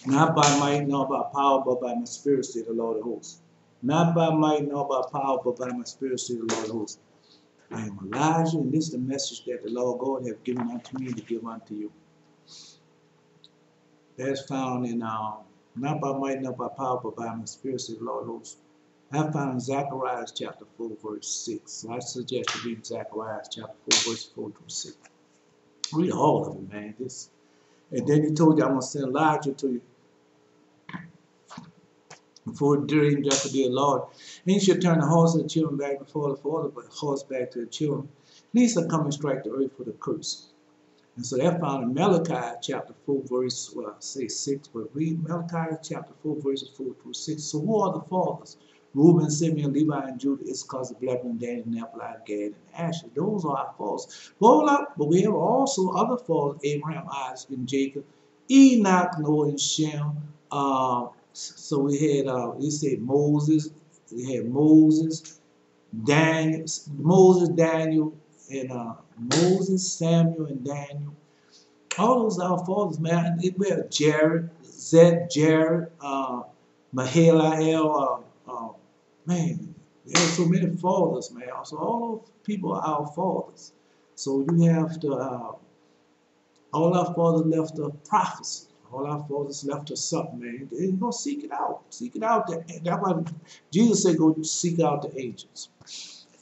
Not by might nor by power, but by my spirit, saith the Lord of hosts. Not by might nor by power, but by my spirit, saith the Lord of hosts. I am Elijah, and this is the message that the Lord God hath given unto me to give unto you. That's found in not by might nor by power, but by my spirit, saith the Lord of hosts. I found in Zechariah.4 verse 6. So I suggest you read Zechariah.4 verse 4 through 6. Read all of it, man. And then he told you, I'm going to send Elijah to you before during the day of the Lord. And he should turn the horse of the children back before the father, but the horse back to the children. And he shall come and strike the earth with a curse. And so that found in Malachi.4 verse, 6, but read Malachi.4 verses 4 through 6. So who are the fathers? Reuben, Simeon, Levi, and Judah, Issachar, Zebulun, Dan, Naphtali, Gad, and Asher. Those are our fathers. Hold up, but we have also other fathers: Abraham, Isaac, and Jacob, Enoch, Noah, and Shem. So we had, he said Moses. We had Moses, Daniel, and Moses, Samuel, and Daniel. All those are our fathers, man. We have Jared, Mahalael, man, there's so many fathers, man. So all those people are our fathers. So you have to, all our fathers left a prophecy. All our fathers left us something, man. You're going to seek it out. Seek it out. That's why Jesus said go seek out the angels.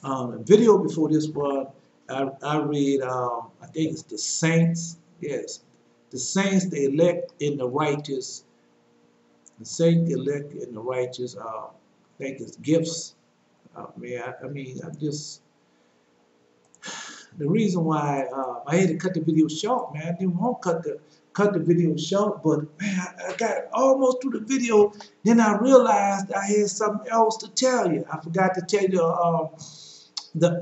A video before this one, I read, I think it's the saints. Yes. The saints, the elect in the righteous. The saints, the elect in the righteous. I think it's gifts. I'm just, the reason why I had to cut the video short, man, I didn't want to cut the video short, but man, I got almost through the video, then I realized I had something else to tell you. I forgot to tell you the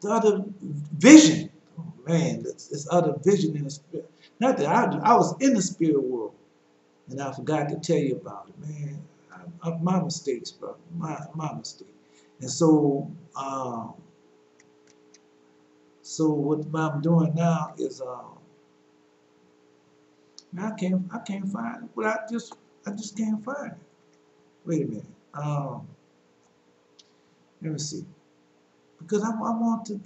other vision. Oh, man, this other vision in the spirit. Not that I was in the spirit world, and I forgot to tell you about it, man. My mistakes, bro. My mistake. And so, what I'm doing now is, I can't find it, but I just can't find it. Wait a minute. Let me see, because I want to.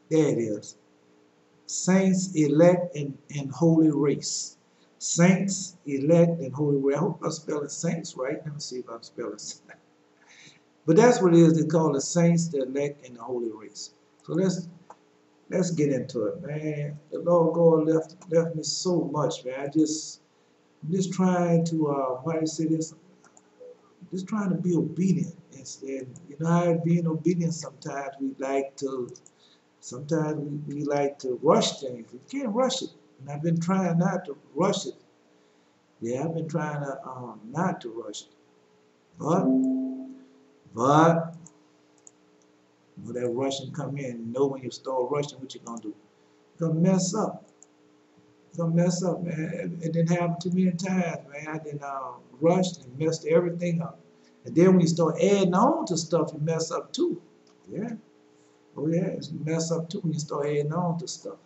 There it is. Saints, elect, and holy race. Saints, elect, and holy race. I hope I'm spelling saints right. Let me see if I'm spelling saints. But that's what it is. They call the saints, the elect, and the holy race. So let's get into it, man. The Lord God left me so much, man. I'm just trying to why do you say this? Just trying to be obedient. And you know how being obedient sometimes we like to rush things. We can't rush it. And I've been trying not to rush it. Yeah, I've been trying to not to rush it. But when that rushing come in, you know when you start rushing, what you're gonna do? You're gonna mess up. You're gonna mess up, man. It didn't happen too many times, man. I didn't rush and messed everything up. And then when you start adding on to stuff, you mess up too. Yeah. Oh yeah, you mess up too when you start adding on to stuff.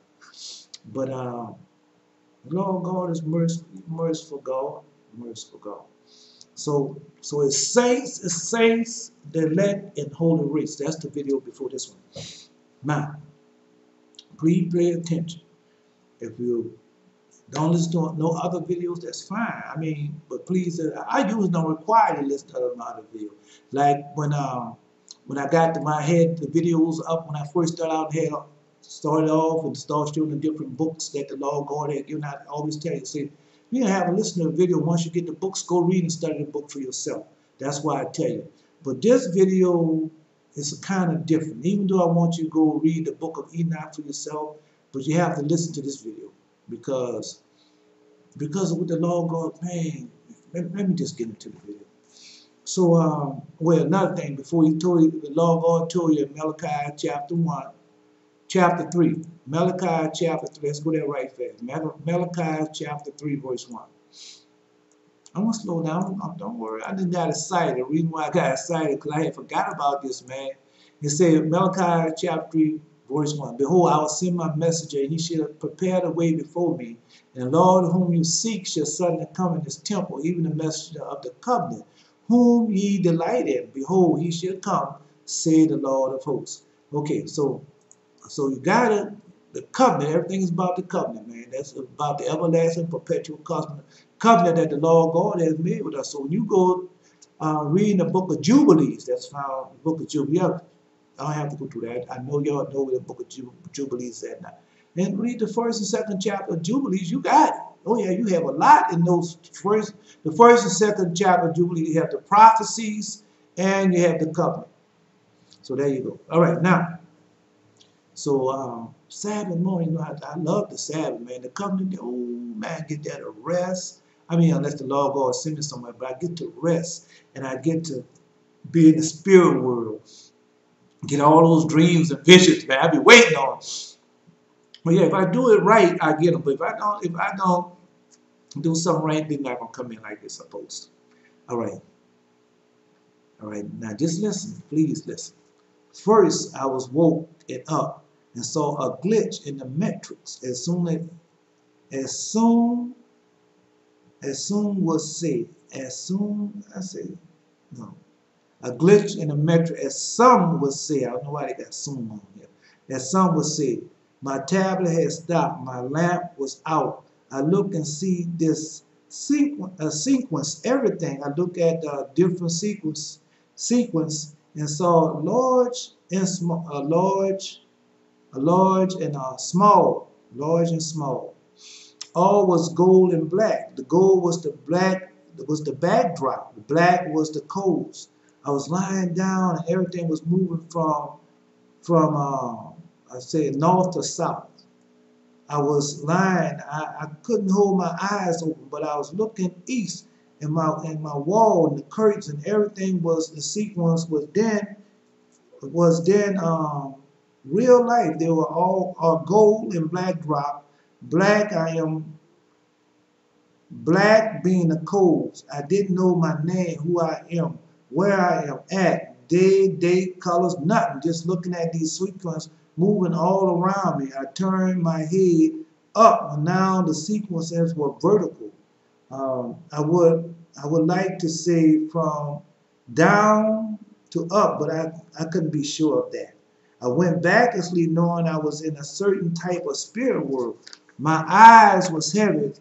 But the Lord God is merciful God, merciful God. So it's saints, the elect, and holy race. That's the video before this one. Now, please pay attention. If you don't listen to no other videos, that's fine. I mean, but please, I usually don't require you to listen to other videos. Like when I got my head the videos up when I first started off and started showing the different books that the Lord God had given. I always tell you, say, you don't have to listen to a video. Once you get the books, go read and study the book for yourself. That's why I tell you. But this video is kind of different. Even though I want you to go read the book of Enoch for yourself, but you have to listen to this video because of what the Lord God, man, let me just get into the video. So, well, another thing, before he told you, the Lord God told you in Malachi chapter 3. Malachi chapter 3. Let's go there right fast. Malachi chapter 3, verse 1. I'm going to slow down. Don't worry. I didn't got excited. The reason why I got excited because I had forgot about this, man. It said Malachi chapter 3, Verse 1, behold, I will send my messenger, and he shall prepare the way before me. And the Lord whom you seek shall suddenly come in his temple, even the messenger of the covenant, whom ye delight in. Behold, he shall come, say the Lord of hosts. Okay, so you got it. The covenant, everything is about the covenant, man. That's about the everlasting, perpetual covenant that the Lord God has made with us. So when you go reading the book of Jubilees, that's found in the book of Jubilees. I don't have to go through that. I know y'all know where the book of Jubilees is at now. And read the first and second chapter of Jubilees, you got it. Oh yeah, you have a lot in those the first and second chapter of Jubilees. You have the prophecies and you have the covenant. So there you go. All right, now, so Sabbath morning, you know, I love the Sabbath, man. The covenant, oh man, get that a rest. I mean, unless the Lord God send me somewhere, but I get to rest and I get to be in the spirit world. Get all those dreams and visions, man. I be waiting on. But yeah, if I do it right, I get them. But if I don't do something right, they're not gonna come in like they're supposed to. All right. All right. Now just listen, please listen. First, I was woke and up and saw a glitch in the metrics. As soon was said. As soon I say no. A glitch in the metric, as some would say. I don't know why they got some on here. As some would say, my tablet had stopped, my lamp was out. I look and see this sequence, everything. I look at different sequence and saw large and small, large and small, large and small. All was gold and black. The gold was the black, was the backdrop. The black was the coals. I was lying down and everything was moving from I say north to south. I was lying. I couldn't hold my eyes open, but I was looking east, and my wall and the curtains and everything was the sequence was then real life. They were all gold and black drop. Black black being the codes. I didn't know my name, who I am, where I am at, day, date, colors, nothing. Just looking at these sequences moving all around me. I turned my head up, and now the sequences were vertical. I would like to say from down to up, but I couldn't be sure of that. I went back to sleep knowing I was in a certain type of spirit world. My eyes was heavy,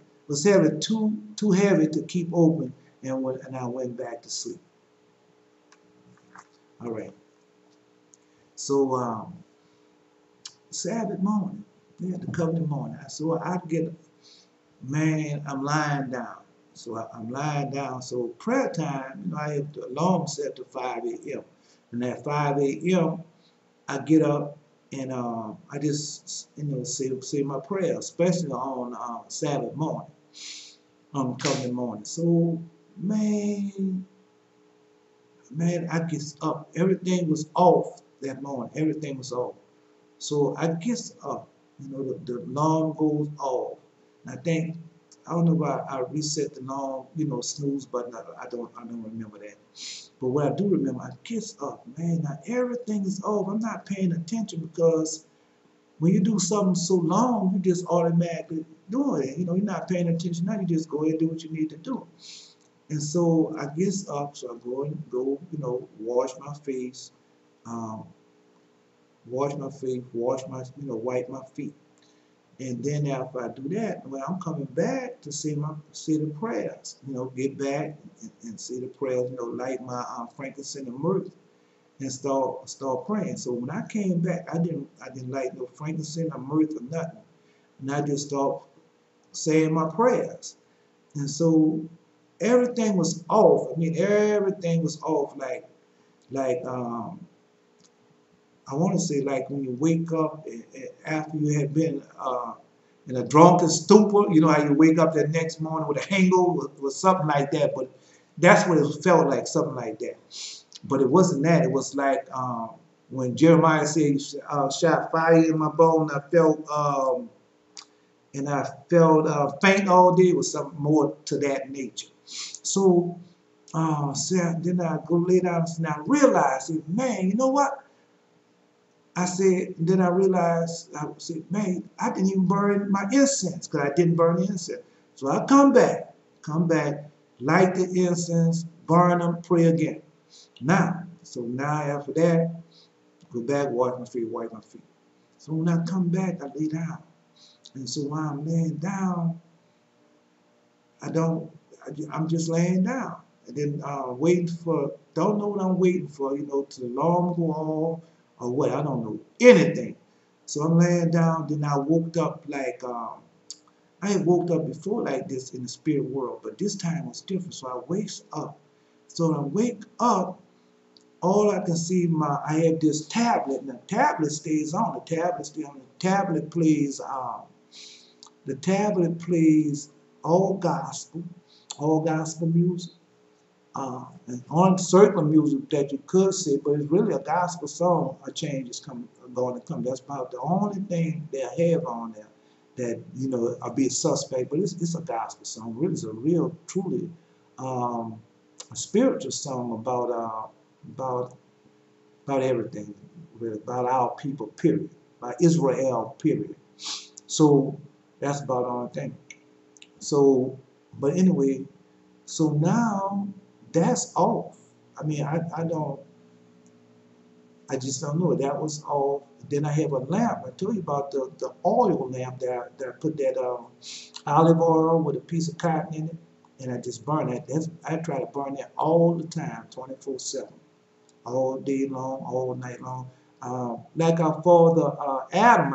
too heavy to keep open, and I went back to sleep. All right. So Sabbath morning, yeah, the covenant morning. So I get, man, I'm lying down. So I'm lying down. So prayer time, you know, I have the alarm set to 5 a.m. And at 5 a.m., I get up and I just, you know, say my prayer, especially on Sabbath morning, on covenant morning. So, man, I get up. Everything was off that morning. Everything was off. So I get up. You know, the alarm goes off. And I don't know why I reset the alarm, you know, snooze button. I don't remember that. But what I do remember, I get up, man. Now everything is off. I'm not paying attention because when you do something so long, you just automatically doing it. You know, you're not paying attention. Now you just go ahead and do what you need to do. And so I get up, so I go, you know, wash my face, wipe my feet. And then after I do that, well, I'm coming back to say the prayers, you know, get back and say the prayers, you know, light my frankincense and myrrh and start praying. So when I came back, I didn't light no frankincense or myrrh or nothing. And I just start saying my prayers. And so everything was off. I mean, everything was off like I want to say like when you wake up after you have been in a drunken stupor, you know how you wake up that next morning with a hangover or something like that. But that's what it felt like, something like that. But it wasn't that. It was like when Jeremiah said, "Shot fire in my bone." I felt faint all day. It was something more to that nature. So then I go lay down and I realized, man, you know what? I said, then I realized, I said, man, I didn't even burn my incense because I didn't burn the incense. So I come back, light the incense, burn them, pray again. So now after that, go back, wash my feet, wipe my feet. So when I come back, I lay down. And so while I'm laying down, I'm just laying down. And then waiting for, don't know what I'm waiting for, to the alarm go off or what, I don't know anything. So I'm laying down, then I woke up like, I had woke up before like this in the spirit world, but this time was different. So I wake up. So when I wake up, all I can see, I have this tablet, and the tablet stays on. The tablet stays on. The tablet plays all gospel music. And on certain music that you could say, but it's really a gospel song. A change is going to come. That's about the only thing they have on there that I'll be a suspect. But it's a gospel song. Really, it's a real, truly a spiritual song about everything, really, about our people. Period. About Israel. Period. So that's about the only thing. So, but anyway, so now that's off. I mean, I just don't know. That was off. Then I have a lamp. I told you about the oil lamp that I put that olive oil with a piece of cotton in it, and I just burn that. I try to burn that all the time, 24/7, all day long, all night long. Like our father Adam,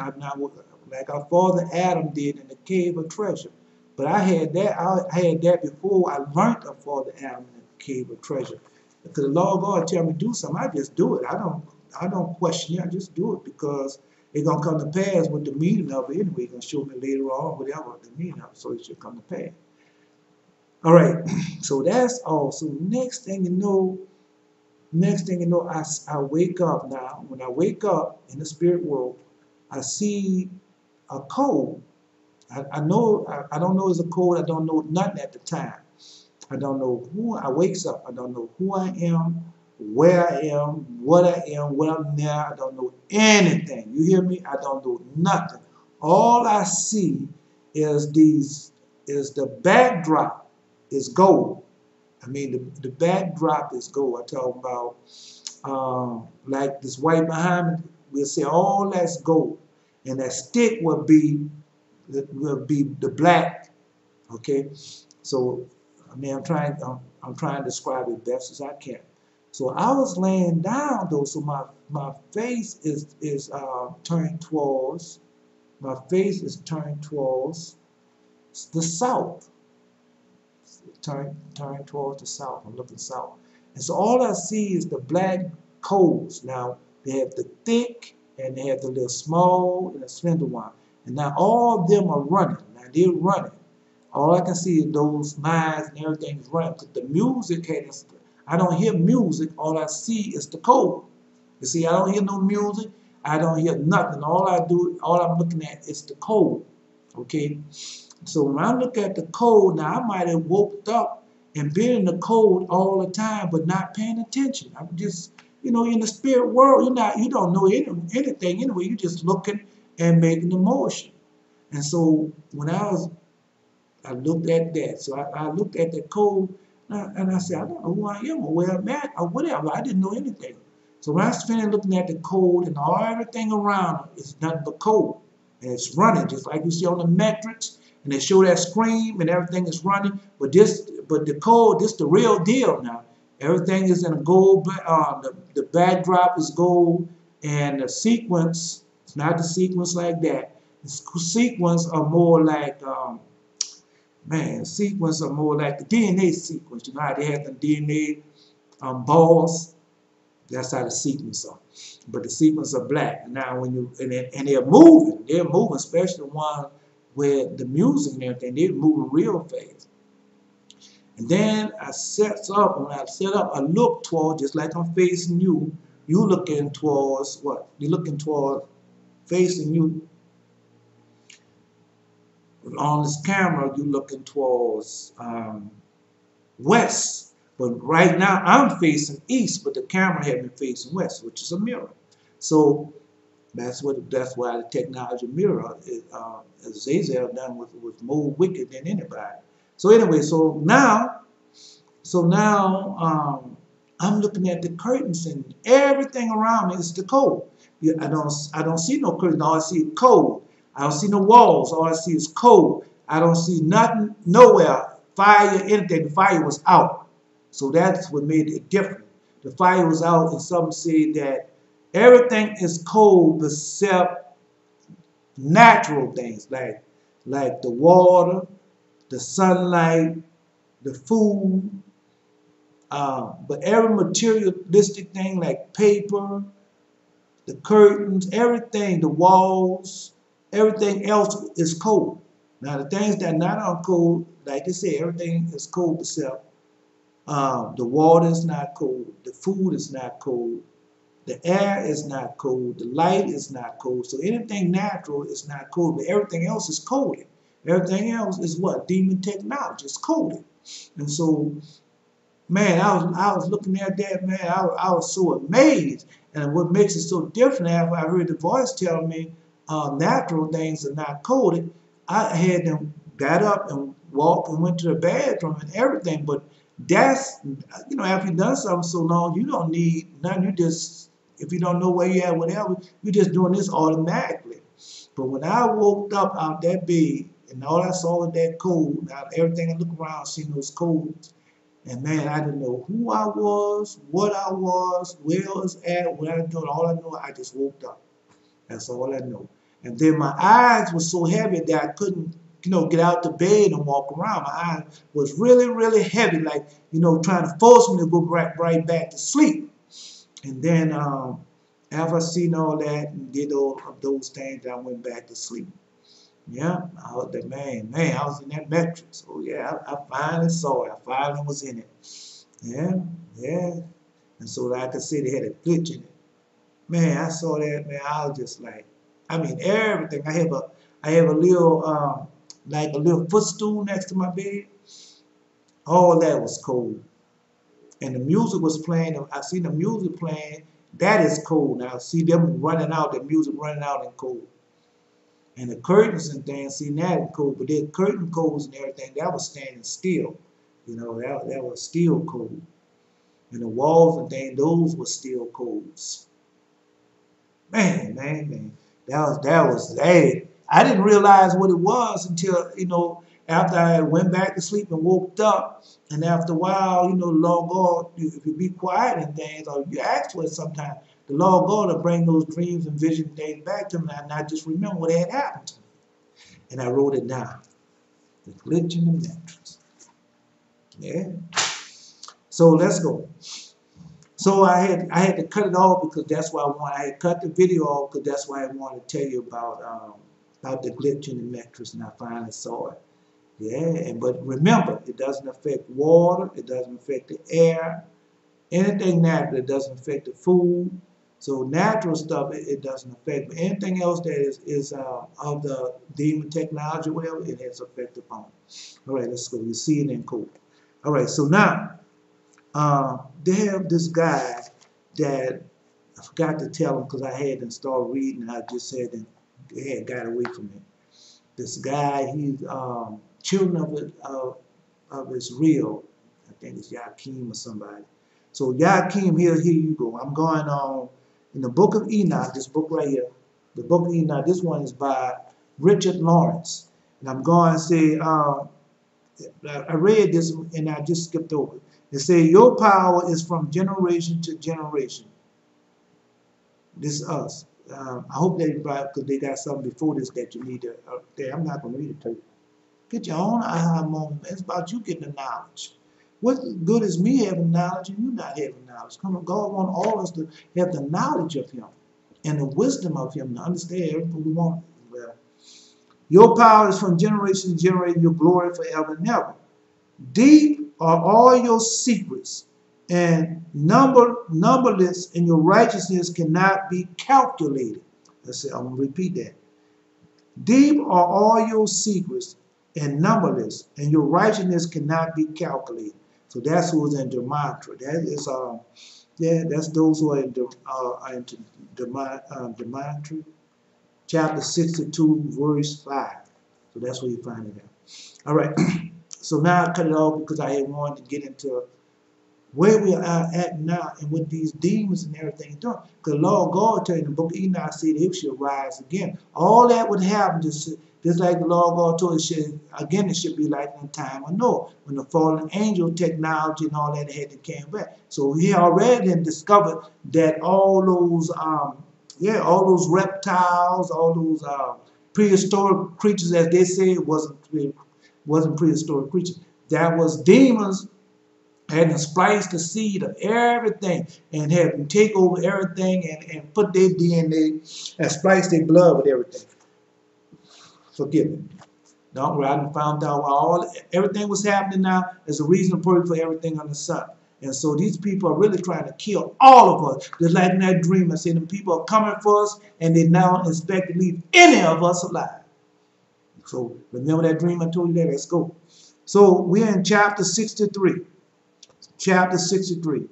like our father Adam did in the cave of treasure. But I had that before I learned of Father Adam in the cave of treasure. Because the Lord God tell me to do something, I just do it. I don't question it. I just do it because it's gonna come to pass with the meaning of it anyway. He's gonna show me later on whatever the meaning of it, so it should come to pass. All right. So that's all. So next thing you know, I wake up now. When I wake up in the spirit world, I see a code. I know, I don't know it's a code. I don't know nothing at the time. I don't know who I wakes up. I don't know who I am, where I am, what I'm there. I don't know anything. You hear me? I don't know nothing. All I see is the backdrop is gold. I mean, the backdrop is gold. I talk about like this white behind me. We'll say all that's gold, and that stick will be the black. Okay, so I mean, I'm trying to describe it best as I can. So I was laying down though, so my face is turned towards the south. Turn towards the south. I'm looking south, and so all I see is the black coals. Now they have the thick and they have the little small and the slender one, and now all of them are running. Now they're running. All I can see is those lines and everything is running. But the music I don't hear music. All I see is the code. You see, I don't hear no music. I don't hear nothing. All I'm looking at is the code. Okay. So when I look at the code, now I might have woke up and been in the code all the time, but not paying attention. I'm just, in the spirit world, you don't know anything anyway. You're just looking and making the motion. And so when I looked at that. So I looked at the code and I said, I don't know who I am or where I'm at or whatever. I didn't know anything. So when I finished looking at the code and everything around it is nothing but code. And it's running just like you see on the metrics. And they show that screen and everything is running. But the code, this the real deal now. Everything is in a gold, the backdrop is gold, and the sequence, it's not the sequence like that. The sequence are more like, sequence are more like the DNA sequence. You know how they have the DNA balls? That's how the sequence are. But the sequence are black. Now when they're moving, especially the one where the music and everything, they're moving real fast. And then I set up, I look toward, just like I'm facing you, you looking towards what? You're looking toward facing you. On this camera, you're looking towards west. But right now, I'm facing east, but the camera had me facing west, which is a mirror. So That's why the technology mirror is, Azazel done was more wicked than anybody. So anyway, so now I'm looking at the curtains and everything around me is the cold. Yeah, I don't see no curtains. All I see is cold. I don't see no walls. All I see is cold. I don't see nothing nowhere. Fire, anything. The fire was out. So that's what made it different. The fire was out, and some say that everything is cold except natural things like the water, the sunlight, the food. But every materialistic thing like paper, the curtains, everything, the walls, everything else is cold. Now the things that are not cold, like I said, everything is cold except the water is not cold, the food is not cold, the air is not cold, the light is not cold. So anything natural is not cold, but everything else is cold. Everything else is what? Demon technology. It's cold. And so, man, I was looking at that, man. I was so amazed. And what makes it so different after I heard the voice tell me natural things are not coded, I had them got up and walked and went to the bathroom and everything. But that's, after you've done something so long, you don't need nothing. You just, if you don't know where you're at, whatever, you're just doing this automatically. But when I woke up out that bed and all I saw was that code, now everything I look around, seeing those codes. And man, I didn't know who I was, what I was, where I was at, what I was doing. All I know, I just woke up. That's all I know. And then my eyes were so heavy that I couldn't, get out the bed and walk around. My eyes was really, really heavy, like, trying to force me to go right back to sleep. And then after I seen all that and did all of those things, I went back to sleep. Yeah, I was that man, I was in that mattress. Oh yeah, I finally saw it. I finally was in it. Yeah. And so like I said, they had a glitch in it. Man, I saw that, man, I was just like, everything. I have a little like a little footstool next to my bed. All that was cold. And the music was playing. I seen the music playing. That is cold. Now see them running out, the music running out in cold. And the curtains and things, see that in cold, but the curtain codes and everything, that was standing still. That was still cold. And the walls and things, those were still codes. Man. That was, hey, I didn't realize what it was until, after I went back to sleep and woke up. And after a while, the Lord God, if you be quiet and things, or you ask for it sometimes, the Lord God will bring those dreams and vision things back to me, and I just remember what had happened to me. And I wrote it down. The glitch in the mattress. Yeah. So let's go. So I had to cut it off because that's why I had cut the video off because that's why I wanted to tell you about the glitch in the mattress, and I finally saw it. Yeah, but remember, it doesn't affect water, it doesn't affect the air, anything natural, it doesn't affect the food. So natural stuff, it doesn't affect, but anything else that is of the demon technology, whatever, it has effect upon it. All right, let's go. You see it in code. All right, so now they have this guy that I forgot to tell him because I had to start reading, and I just said that they had got away from it. This guy, he's children of Israel. I think it's Yakim or somebody. So Yakim, here you go. I'm going on in the book of Enoch, this book right here. The book of Enoch, this one is by Richard Lawrence. And I'm going to say, I read this and I just skipped over it. It says, your power is from generation to generation. This is us. I hope they brought, because they got something before this that you need to, I'm not going to read it to you. Get your own aha moment. It's about you getting the knowledge. What good is me having knowledge and you not having knowledge? Come on, God wants all of us to have the knowledge of Him and the wisdom of Him to understand everything we want. Well, your power is from generation to generation, your glory forever and ever. Deep are all your secrets, and numberless, and your righteousness cannot be calculated. I'm going to repeat that. Deep are all your secrets, and numberless, and your righteousness cannot be calculated. So that's who's in Demantra. That is, that's those who are into Demetri, chapter 62, verse 5. So that's where you find it at. All right. So now I cut it off because I had wanted to get into where we are at now and what these demons and everything are doing. Because the Lord God told you in the book of Enoch said it should rise again. All that would happen just like the Lord God told us, it should be like in the time of Noah, when the fallen angel technology and all that had to came back. So he already discovered that all those reptiles, all those prehistoric creatures, as they say, wasn't prehistoric creatures. That was demons had spliced the seed of everything and had them take over everything and put their DNA and splice their blood with everything. Forgive me. Don't I found out why everything was happening now is a reason for everything under the sun. And so these people are really trying to kill all of us. Just like in that dream, I said, the people are coming for us and they now expect to leave any of us alive. So remember that dream I told you that? Let's go. So we're in chapter 63. Chapter 63.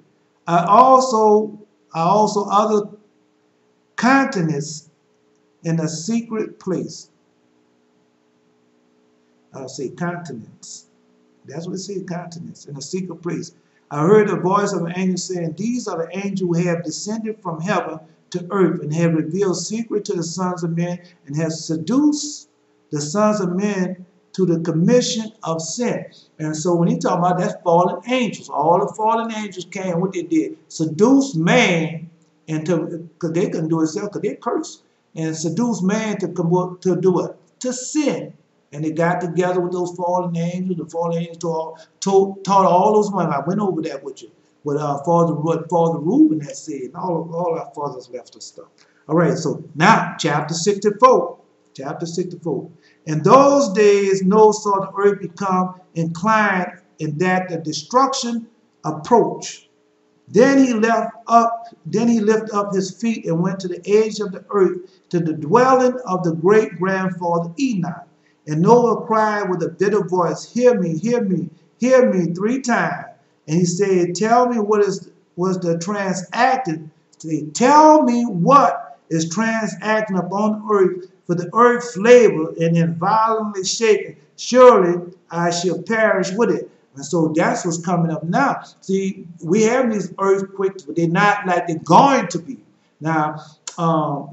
Also other continents in a secret place. I'll say continents. That's what it says, continents, in a secret place. I heard the voice of an angel saying, these are the angels who have descended from heaven to earth and have revealed secret to the sons of men and have seduced the sons of men to the commission of sin. And so when he talking about that fallen angels, all the fallen angels came, what they did, seduce man into, because they couldn't do it themselves, because they cursed, and seduce man to come up to do it, to sin. And they got together with those fallen angels. The fallen angels taught all those women. I went over that with you. What Father Reuben had said. And all our fathers left us stuff. All right, so now chapter 64. Chapter 64. In those days, Noah saw the earth become inclined in that the destruction approached. Then he lifted up his feet and went to the edge of the earth, to the dwelling of the great grandfather Enoch. And Noah cried with a bitter voice, hear me, hear me, hear me 3 times. And he said, tell me what was the transacting. Tell me what is transacting upon earth, for the earth labor and is violently shaken. Surely I shall perish with it. And so that's what's coming up now. See, we have these earthquakes, but they're not like they're going to be. Now,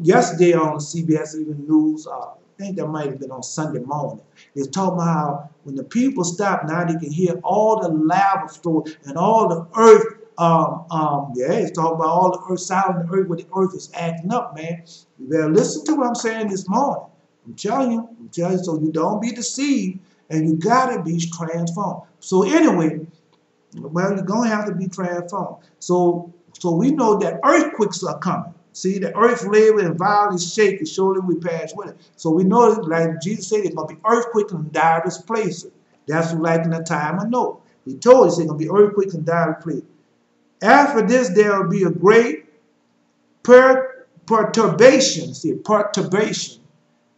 yesterday on CBS Even News, I think that might have been on Sunday morning. It's talking about how when the people stop, now they can hear all the lava flow and all the earth. It's talking about all the earth, sound of the earth, where the earth is acting up, man. You better listen to what I'm saying this morning. I'm telling you, so you don't be deceived, and you gotta be transformed. So anyway, well, you're gonna have to be transformed. So we know that earthquakes are coming. See, the earth labor and violently shaken, surely we pass with it. So we know, like Jesus said, there's going to be earthquakes in diverse places. That's like in the time of Noah. He told us there's going to be earthquakes in diverse places. After this, there will be a great perturbation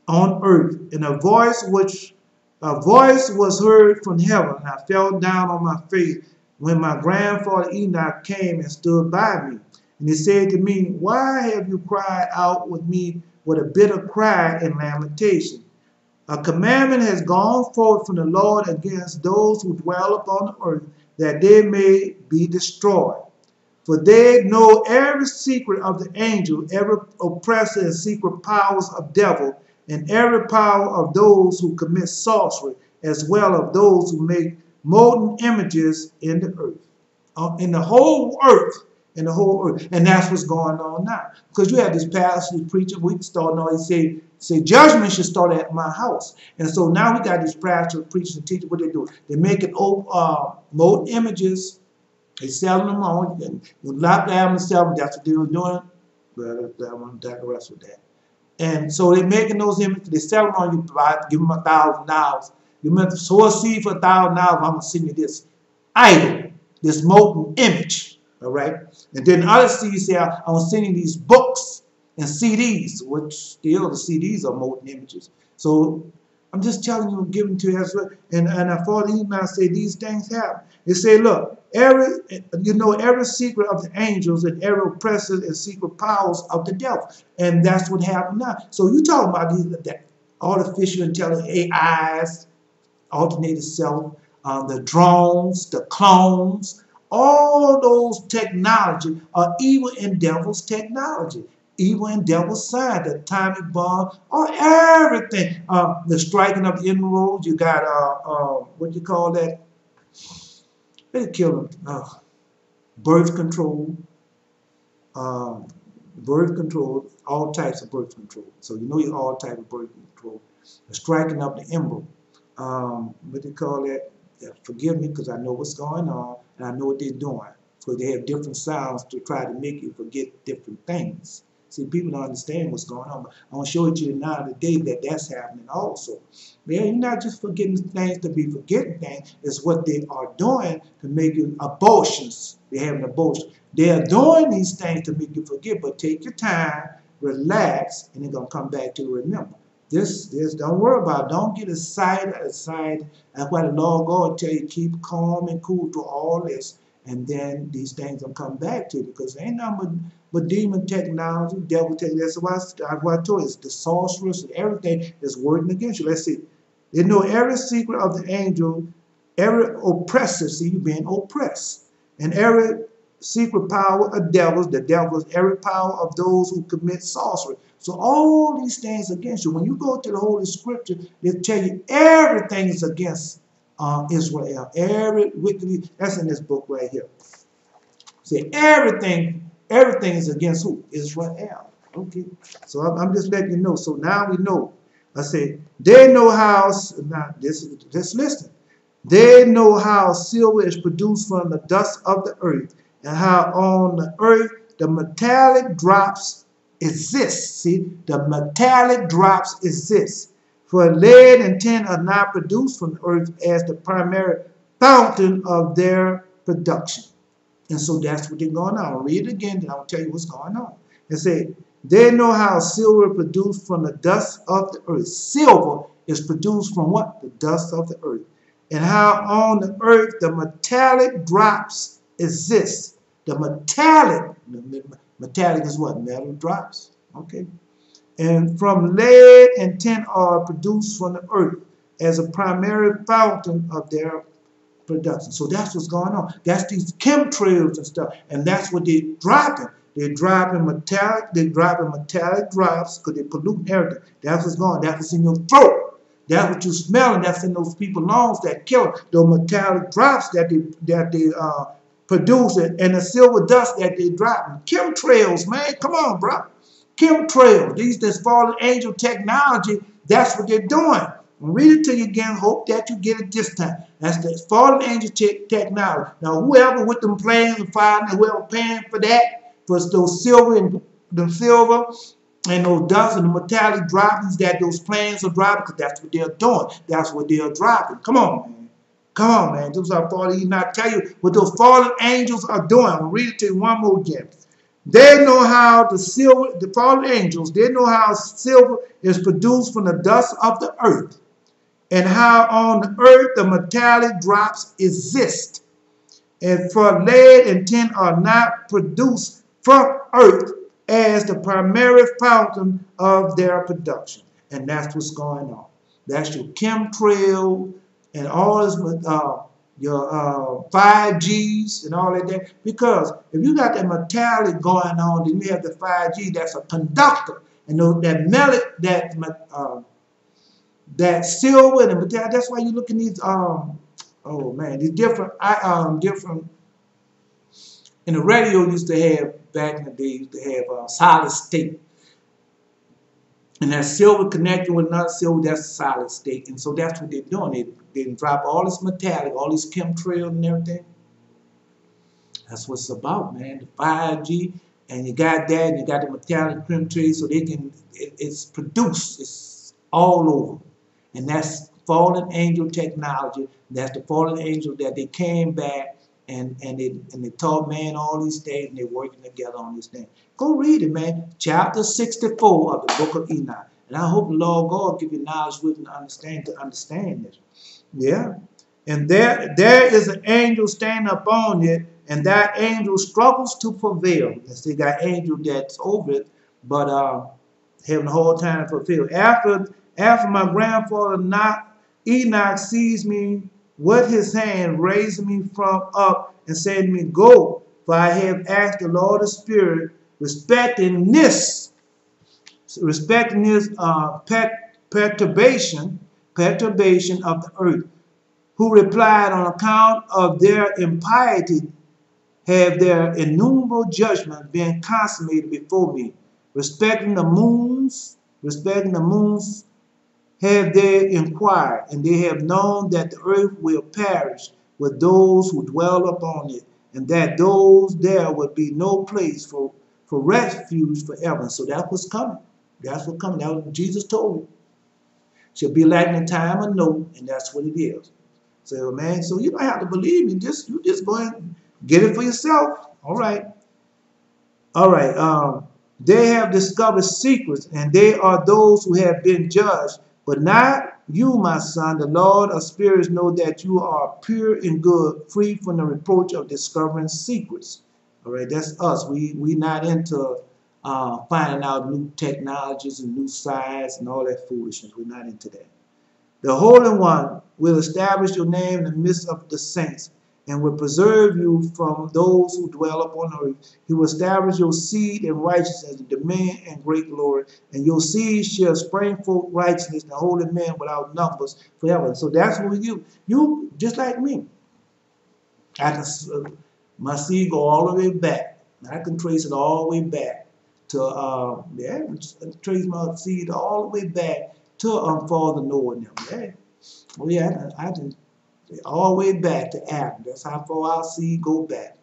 on earth. And a voice was heard from heaven, and I fell down on my face when my grandfather Enoch came and stood by me. And he said to me, why have you cried out with me with a bitter cry and lamentation? A commandment has gone forth from the Lord against those who dwell upon the earth, that they may be destroyed. For they know every secret of the angel, every oppressor and secret powers of devil, and every power of those who commit sorcery, as well as those who make molten images in the earth, in the whole earth. In the whole earth. And that's what's going on now. Because you have this pastor, preacher, we start on, he say judgment should start at my house. And so now we got these pastors, preachers, and teachers, what they do? They're making mold images, they're selling them on, and you lock down and sell them, that's what they were doing. Well, I want to digress with that. And so they're making those images, they sell them on, you give them $1,000. You meant to sow a seed for $1,000, I'm going to send you this idol, this molten image. All right, and then other seeds say, I'm sending these books and CDs, which still the CDs are molten images. So I'm just telling you, giving to you as well. And I follow you now say these things happen. They say, look, every secret of the angels and every oppressor and secret powers of the devil. And that's what happened now. So you talking about these that artificial intelligence, AIs, alternated self, the drones, the clones, all those technology are evil and devil's technology. Evil and devil's side, the atomic bomb, or everything. The striking of the inroads, you got, what you call that? They kill them. Birth control, all types of birth control. So you know all types of birth control. The striking of the embryo. What they call that? Yeah, forgive me because I know what's going on and I know what they're doing. So they have different sounds to try to make you forget different things. See, people don't understand what's going on, but I want to show it to you now today that that's happening also. Yeah, you're not just forgetting things to be forgetting things. It's what they are doing to make you abortions. They're having abortion. They are doing these things to make you forget, but take your time, relax, and they're going to come back to remember. This, don't worry about it. Don't get excited. That's why the Lord God tell you, keep calm and cool to all this. And then these things will come back to you because there ain't nothing but demon technology, devil technology. That's why I told you, it's the sorcerers and everything is working against you. Let's see. They know every secret of the angel, every oppressor, see you being oppressed, and every secret power of devils, the devils, every power of those who commit sorcery. So all these things against you. When you go to the Holy Scripture, they tell you everything is against Israel. Every wickedly, that's in this book right here. See, everything is against who? Israel. Okay. So I'm just letting you know. So now we know. I say, they know how, now just listen. They know how silver is produced from the dust of the earth, and how on the earth the metallic drops exist. See, the metallic drops exist. For lead and tin are not produced from the earth as the primary fountain of their production. And so that's what they're going on. I'll read it again, then I'll tell you what's going on. It says, they know how silver is produced from the dust of the earth. Silver is produced from what? The dust of the earth. And how on the earth the metallic drops exist. The metallic is what? Metal drops. Okay. And from lead and tin are produced from the earth as a primary fountain of their production. So that's what's going on. That's these chemtrails and stuff. And that's what they're dropping. They're dropping metallic drops because they pollute everything. That's what's going on. That's what's in your throat. That's what you're smelling. That's in those people's lungs that kill them. Those metallic drops that they produce and the silver dust that they're dropping. Chemtrails, man. Come on, bro. Chemtrails. These this fallen angel technology, that's what they're doing. I'll read it to you again. Hope that you get it this time. That's the fallen angel technology. Now, whoever with them plans and fighting, whoever paying for that, for those silver and those dust and the metallic droppings that those planes are dropping, because that's what they're doing. That's what they're dropping. Come on, man. Come on, man. Those are fallen. He's not tell you what those fallen angels are doing. I'll read it to you one more again. They know how the fallen angels, they know how silver is produced from the dust of the earth, and how on the earth the metallic drops exist. And for lead and tin are not produced from earth as the primary fountain of their production. And that's what's going on. That's your chemtrail and all this, your 5Gs and all of that. Because if you got that metallic going on, then you have the 5G that's a conductor. And that silver and the metallic, that's why you look in these, these different, in the radio used to have, back in the day, used to have solid state. And that silver connected with another silver, that's a solid state. And so that's what they're doing. They drop all this metallic, all these chemtrails and everything. That's what it's about, man. The 5G, and you got that, and you got the metallic chemtrails, so they can, it's produced, it's all over. And that's fallen angel technology. That's the fallen angel that they came back and they taught man all these things, and they're working together on this thing. Go read it, man. Chapter 64 of the book of Enoch. And I hope the Lord God give you knowledge, wisdom, and understand this. Yeah. And there is an angel standing upon it, and that angel struggles to prevail. And see, got angel that's over it, but having the whole time to fulfill. After my grandfather Enoch seized me with his hand, raised me from up, and said to me, Go, for I have asked the Lord of Spirit respecting this perturbation of the earth, who replied, On account of their impiety have their innumerable judgments been consummated before me. Respecting the moons have they inquired, and they have known that the earth will perish with those who dwell upon it, and that those there will be no place for refuge forever. So that's what's coming. That's what's coming. That was what Jesus told me. Shall be like in time of Noah, and that's what it is. So, man, so you don't have to believe me. You just go ahead and get it for yourself. All right. All right. They have discovered secrets, and they are those who have been judged, but not you, my son. The Lord of spirits know that you are pure and good, free from the reproach of discovering secrets. All right, that's us. We not into finding out new technologies and new science and all that foolishness. We're not into that. The Holy One will establish your name in the midst of the saints, and will preserve you from those who dwell upon earth. He will establish your seed in righteousness, and dominion and great glory, and your seed shall spring forth righteousness, the holy men without numbers forever. So that's what you. You just like me. My seed go all the way back. I can trace it all the way back to trace my seed all the way back to Father Noah and them. Yeah. Oh yeah, I can. All the way back to Adam. That's how far our seed go back.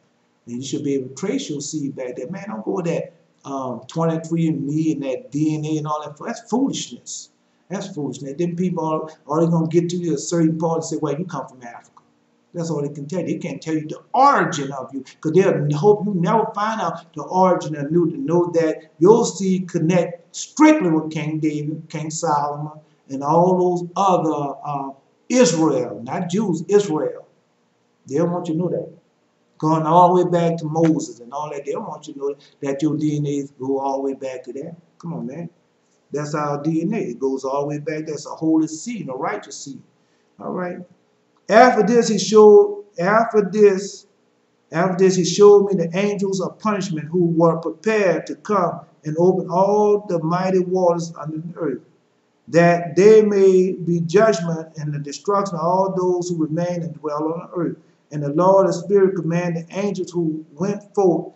And you should be able to trace your seed back there. Man, don't go with that 23andMe and that DNA and all that. That's foolishness. That's foolishness. Then people all they're going to get to you a certain part and say, well, you come from Africa. That's all they can tell you. They can't tell you the origin of you, because they'll hope you never find out the origin of you, to know that your seed connect strictly with King David, King Solomon, and all those other Israel, not Jews, Israel. They don't want you to know that. Going all the way back to Moses and all that. They don't want you to know that your DNA go all the way back to that. Come on, man. That's our DNA. It goes all the way back. That's a holy seed, a righteous seed. All right. After this, he showed me the angels of punishment, who were prepared to come and open all the mighty waters under the earth, that they may be judgment and the destruction of all those who remain and dwell on the earth. And the Lord of Spirit commanded the angels who went forth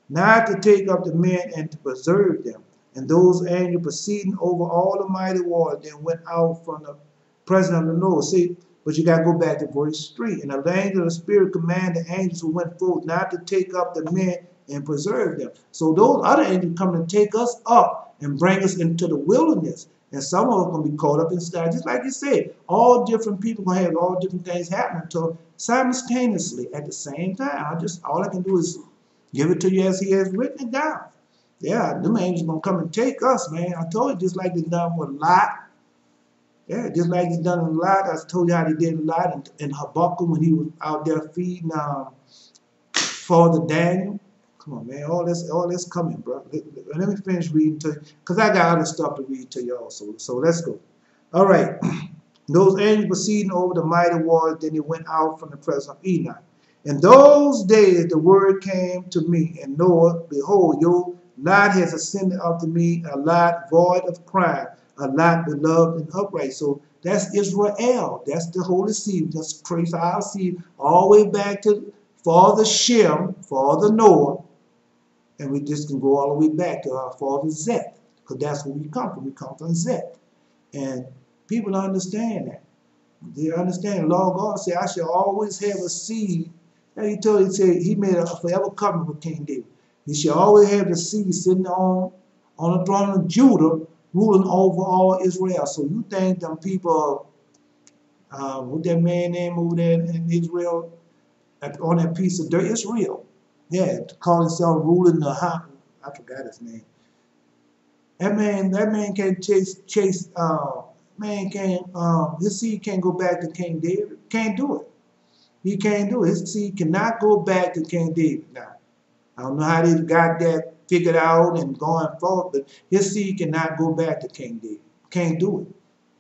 not to take up the men and to preserve them. And those angels proceeding over all the mighty water then went out from the presence of the Lord. See, but you got to go back to verse 3. And the angel of the Spirit commanded the angels who went forth not to take up the men and preserve them. So those other angels come to take us up and bring us into the wilderness. And some of us going to be caught up in stuff. Just like you said, all different people going to have all different things happening to them simultaneously at the same time. All I can do is give it to you as he has written it down. Yeah, them angels going to come and take us, man. I told you, just like they done with Lot. Yeah, just like they done with Lot. I told you how they did Lot in Habakkuk when he was out there feeding Father Daniel. Come on, man. All this coming, bro. Let me finish reading to you, because I got other stuff to read to you also. So let's go. All right. Those angels proceeding over the mighty waters, then they went out from the presence of Enoch. In those days the word came to me, and Noah, behold, your lot has ascended up to me, a lot void of crime, a lot beloved and upright. So that's Israel. That's the holy seed. Just trace our seed all the way back to Father Shem, Father Noah. And we just can go all the way back to our father Seth, because that's where we come from. We come from Seth. And people don't understand that. They understand. Lord God said, I shall always have a seed. And he said, he made a forever covenant with King David. He shall always have the seed sitting on the throne of Judah, ruling over all Israel. So you think them people, what that man name over there in Israel, on that piece of dirt, Israel. Yeah, to call himself ruling the I forgot his name. That man can't chase. Man can't. His seed can't go back to King David. Can't do it. He can't do it. His seed cannot go back to King David. Now, I don't know how they got that figured out and going forward, but his seed cannot go back to King David. Can't do it.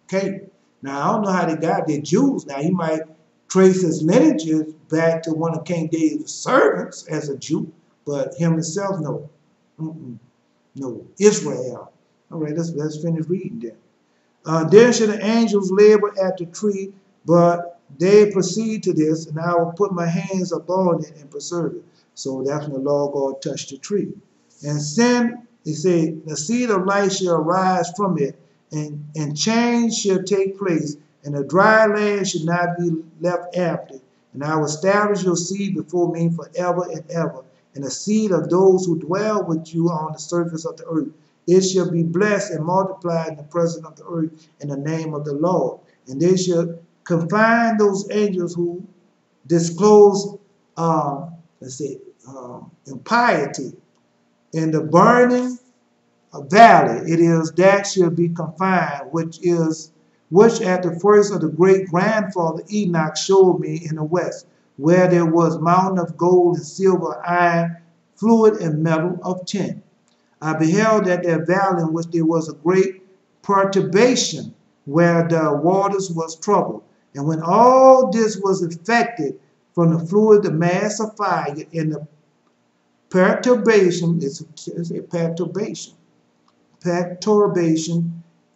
Can't. Now, I don't know how they got their Jews. Now, he might trace his lineages back to one of King David's servants as a Jew, but him himself, no. No. Israel. All right, let's finish reading then. Then shall the angels labor at the tree, but they proceed to this, and I will put my hands upon it and preserve it. So that's when the Lord God touched the tree. And sin, he said, the seed of life shall arise from it, and change shall take place, and the dry land shall not be left empty. And I will establish your seed before me forever and ever, and the seed of those who dwell with you on the surface of the earth. It shall be blessed and multiplied in the presence of the earth in the name of the Lord. And they shall confine those angels who disclose, impiety in the burning valley. It is that shall be confined, which at the first of the great grandfather Enoch showed me in the west, where there was mountain of gold and silver, iron, fluid, and metal of tin. I beheld at that valley in which there was a great perturbation, where the waters was troubled. And when all this was effected from the fluid, the mass of fire, in the perturbation, it's a perturbation,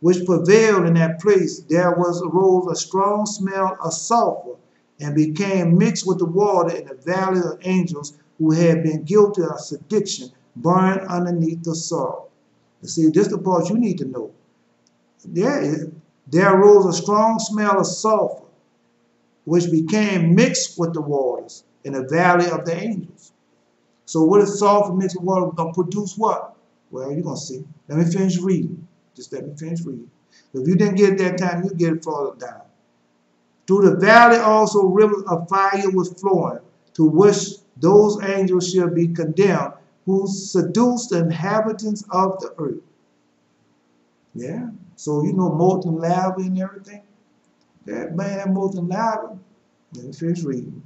which prevailed in that place, there arose a strong smell of sulfur, and became mixed with the water in the valley of angels who had been guilty of sedition, burned underneath the soil. You see, this is the part you need to know. There arose a strong smell of sulfur, which became mixed with the waters in the valley of the angels. So what is sulfur mixed with water going to produce what? Well, you're going to see. Let me finish reading. Just let me finish reading. If you didn't get it that time, you get it further down. Through the valley also rivers of fire was flowing, to which those angels shall be condemned, who seduce the inhabitants of the earth. Yeah. So you know molten lava and everything. That molten lava. Let me finish reading.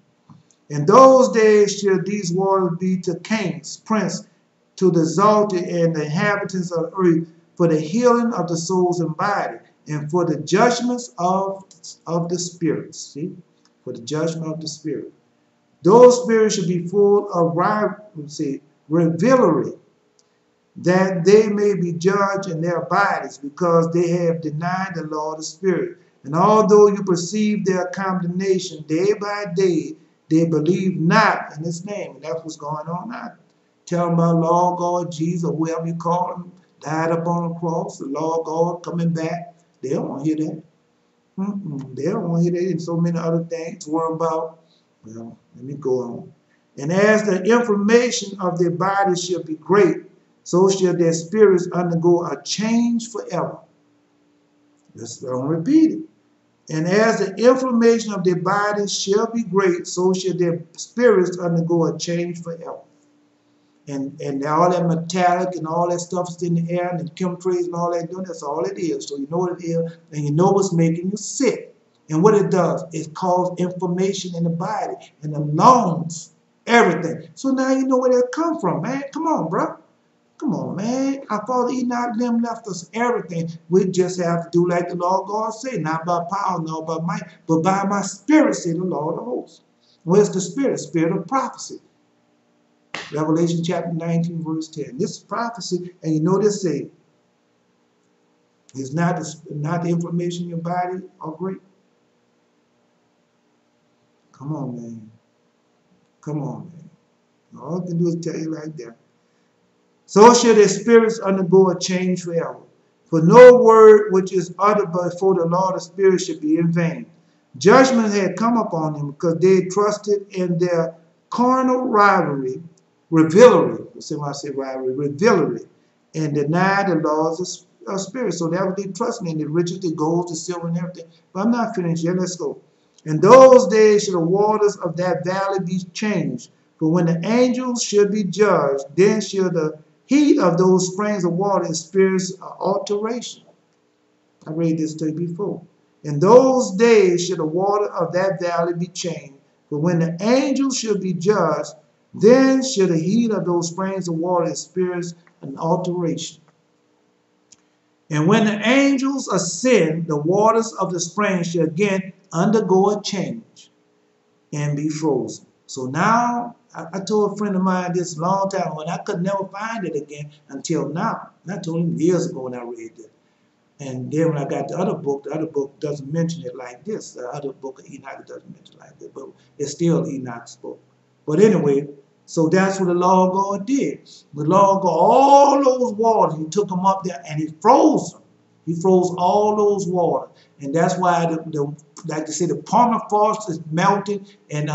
In those days shall these waters be to kings, prince, to the exalted and the inhabitants of the earth, for the healing of the souls and body, and for the judgments of the spirits. See? For the judgment of the spirit. Those spirits should be full of revelry, that they may be judged in their bodies, because they have denied the Lord of Spirit. And although you perceive their condemnation day by day, they believe not in his name. And that's what's going on now. Tell them about Lord God, Jesus, or whoever you call him, died up on the cross, the Lord God coming back. They don't want to hear that. They don't want to hear that, and so many other things to worry about. Well, let me go on. And as the information of their bodies shall be great, so shall their spirits undergo a change forever. Let's don't repeat it. And as the inflammation of their bodies shall be great, so shall their spirits undergo a change forever. And all that metallic and all that stuff is in the air, and the chemtrails and all that doing, that's all it is. So you know what it is, and you know what's making you sick. And what it does, it causes inflammation in the body, and the lungs, everything. So now you know where that come from, man. Come on, bro. Come on, man. Our Father Enoch them left us everything. We just have to do like the Lord God said, not by power, nor by might, but by my spirit, said the Lord of hosts. Where's the spirit? Spirit of prophecy. Revelation chapter 19, verse 10. This is prophecy, and you know this say, it's not the inflammation in your body are great. Come on, man. Come on, man. All I can do is tell you like that. So shall their spirits undergo a change forever. For no word which is uttered before the Lord of spirits should be in vain. Judgment had come upon them, because they trusted in their carnal revelry, and denied the laws of spirit. So that was they trusting in the riches, the gold, the silver, and everything. But I'm not finished yet. Let's go. In those days shall the waters of that valley be changed. For when the angels shall be judged, then shall the heat of those springs of water experience alteration. I read this to you before. In those days should the water of that valley be changed, but when the angels should be judged, then should the heat of those springs of water experience an alteration. And when the angels ascend, the waters of the springs shall again undergo a change and be frozen. So now, I told a friend of mine this a long time when I could never find it again until now. And I told him years ago when I read it. And then when I got the other book doesn't mention it like this. The other book of Enoch doesn't mention it like this, but it's still Enoch's book. But anyway, so that's what the Lord God did. The Lord God, all those waters, he took them up there and he froze them. He froze all those waters. And that's why, like they say, the permafrost is melted. And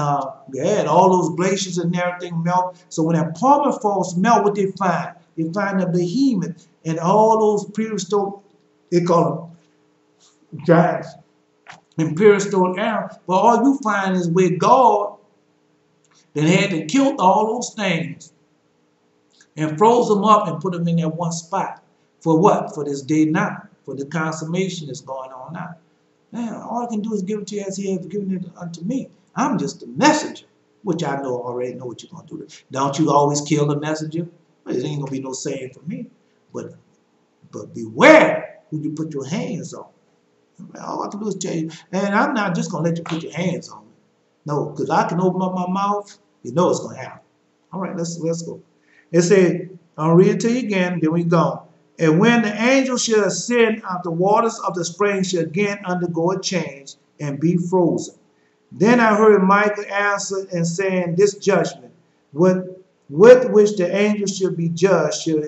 they had all those glaciers and everything melt. So when that permafrost melt, what they find? They find the behemoth and all those prehistoric, they call them giants and prehistoric animals. But all you find is where God that had to kill all those things and froze them up and put them in that one spot. For what? For this day now. For the consummation that's going on now. Man, all I can do is give it to you as he has given it unto me. I'm just a messenger, which I already know what you're going to do. Don't you always kill the messenger? Well, it ain't going to be no saying for me. But beware who you put your hands on. All I can do is tell you. And I'm not just going to let you put your hands on me. No, because I can open up my mouth. You know it's going to happen. All right, let's go. It says, I'll read it to you again, then we go. And when the angel shall ascend out, the waters of the spring shall again undergo a change and be frozen. Then I heard Michael answer and saying, this judgment, with which the angel shall be judged, shall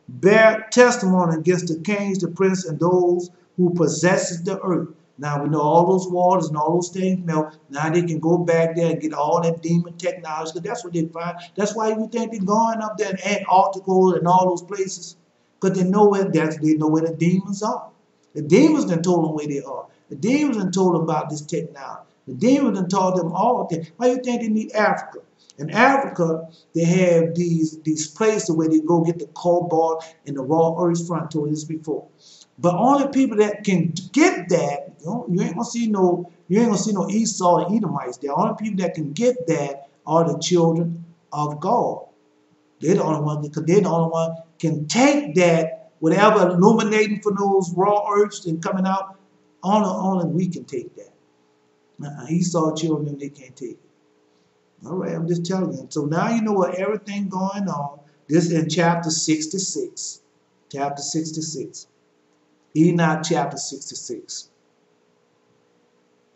bear testimony against the kings, the princes, and those who possesses the earth. Now we know all those waters and all those things melt. Now they can go back there and get all that demon technology, because that's what they find. That's why you think they're going up there in Antarctica and all those places. Because they know where the demons are. The demons done told them where they are. The demons done told them about this technology. The demons done taught them all things. Why you think they need Africa? In Africa, they have these places where they go get the cobalt and the raw earth front. I told you this before. But only people that can get that, you ain't gonna see no Esau and Edomites. The only people that can get that are the children of God. They're the only one, because they're the only one can take that, whatever illuminating for those raw earths and coming out. Only we can take that. Esau children, they can't take it. All right, I'm just telling you. So now you know what everything going on. This is in chapter 66. Chapter 66. Enoch chapter 66.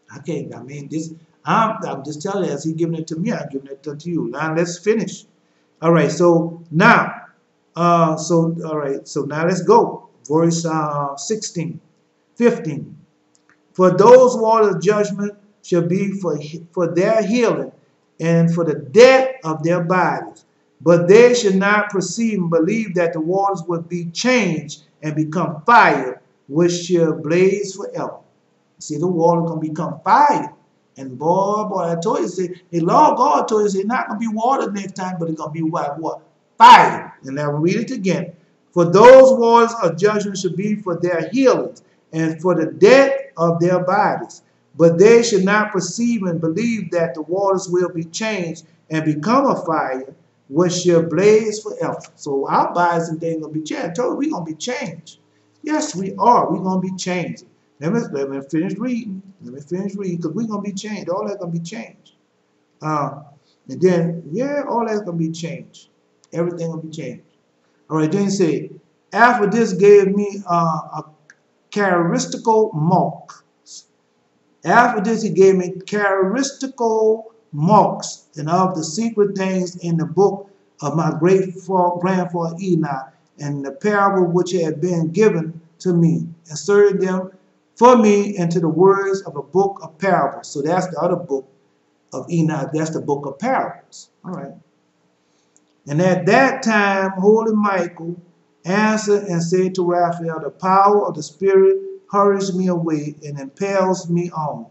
I'm just telling you, as he giving it to me, I'm giving it to you. Now let's finish. All right, so now, so now let's go. Verse 16, 15. For those waters of judgment shall be for their healing and for the death of their bodies. But they should not perceive and believe that the waters would be changed and become fire, which shall blaze forever. See, the water going to become fire. And boy, I told you, the Lord God told you, it's not going to be water next time, but it's going to be what? Fire. And now we read it again. For those waters of judgment should be for their healings and for the death of their bodies. But they should not perceive and believe that the waters will be changed and become a fire, which shall blaze forever. So our bodies and things going to be changed. I told you, we're going to be changed. Yes, we are. We're going to be changed. Let me finish reading. Because we're going to be changed. All that's going to be changed. And then, yeah, all that's going to be changed. Everything will be changed. All right, then he said, after this gave me a characteristical mark. After this, he gave me characteristical marks and of the secret things in the book of my great grandfather Enoch, and the parable which had been given to me, inserted them for me into the words of a book of parables. So that's the other book of Enoch. That's the book of parables. All right. And at that time, Holy Michael answered and said to Raphael, the power of the Spirit hurries me away and impels me on.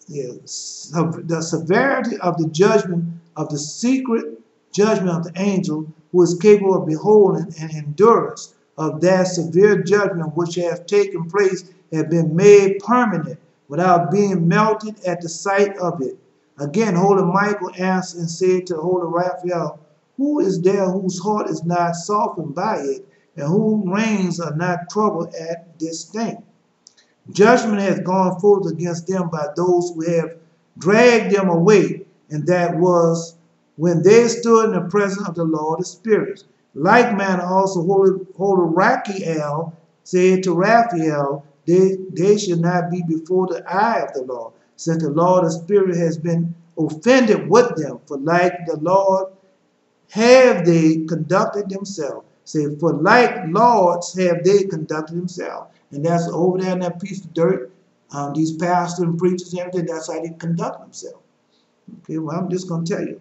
The severity of the judgment, of the secret judgment of the angel, who is capable of beholding and endurance of that severe judgment which has taken place, have been made permanent without being melted at the sight of it. Again, holy Michael answered and said to holy Raphael, who is there whose heart is not softened by it, and whose reins are not troubled at this thing? Judgment has gone forth against them by those who have dragged them away, and that was when they stood in the presence of the Lord of spirits. Like manner also holy Raphael said to Raphael, they should not be before the eye of the Lord, since the Lord of spirit has been offended with them. For like the Lord have they conducted themselves. Say, for like lords have they conducted themselves. And that's over there in that piece of dirt. These pastors and preachers and everything, that's how they conduct themselves. Okay, well, I'm just going to tell you.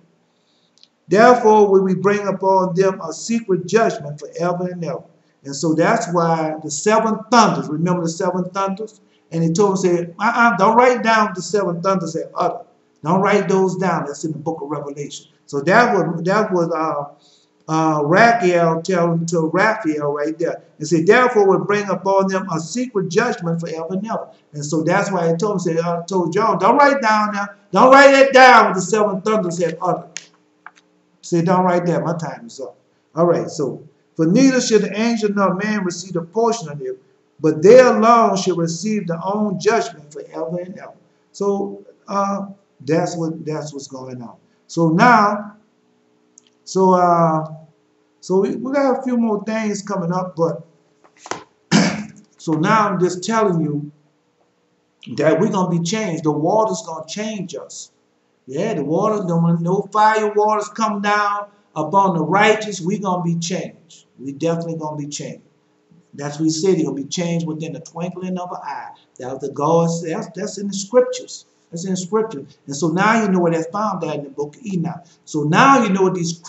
Therefore will we bring upon them a secret judgment forever and ever. And so that's why the seven thunders, remember the seven thunders? And he told them, say, don't write down the seven thunders at other. Don't write those down. That's in the book of Revelation. So that was Raphael telling to Raphael right there. And said, therefore will bring upon them a secret judgment forever and ever. And so that's why he told him, say, I told John, don't write down now. Don't write it down with the seven thunders at other. Say, don't write that. My time is up. All right, so, for neither should the angel nor man receive a portion of it, but they alone should receive their own judgment forever and ever. So, that's what's going on. So now, we got a few more things coming up, but so now I'm just telling you that we're going to be changed. The water's going to change us. Yeah, the water, no fire waters come down upon the righteous, we're going to be changed. We definitely going to be changed. That's what he said, he'll be changed within the twinkling of an eye. That's the God, that's in the scriptures. That's in the scripture. And so now you know where that's found at in the book of Enoch. So now you know what these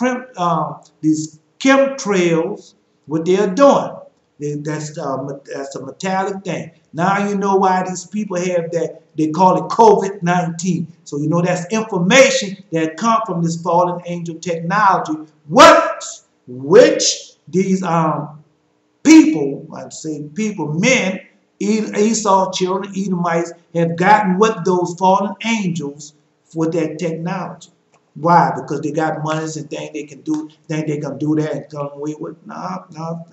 chemtrails, what they're doing. That's a metallic thing. Now you know why these people have that, they call it COVID-19. So you know that's information that come from this fallen angel technology, which these people, I'd say people, men, Esau children, Edomites, have gotten with those fallen angels for that technology. Why? Because they got monies and think they can do that and tell them away with. No,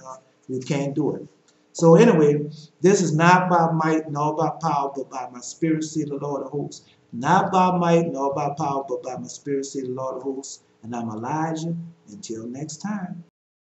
we can't do it. So anyway, this is not by might nor by power, but by my spirit, say the Lord of hosts. Not by might nor by power, but by my spirit, say the Lord of hosts. And I'm Elijah. Until next time.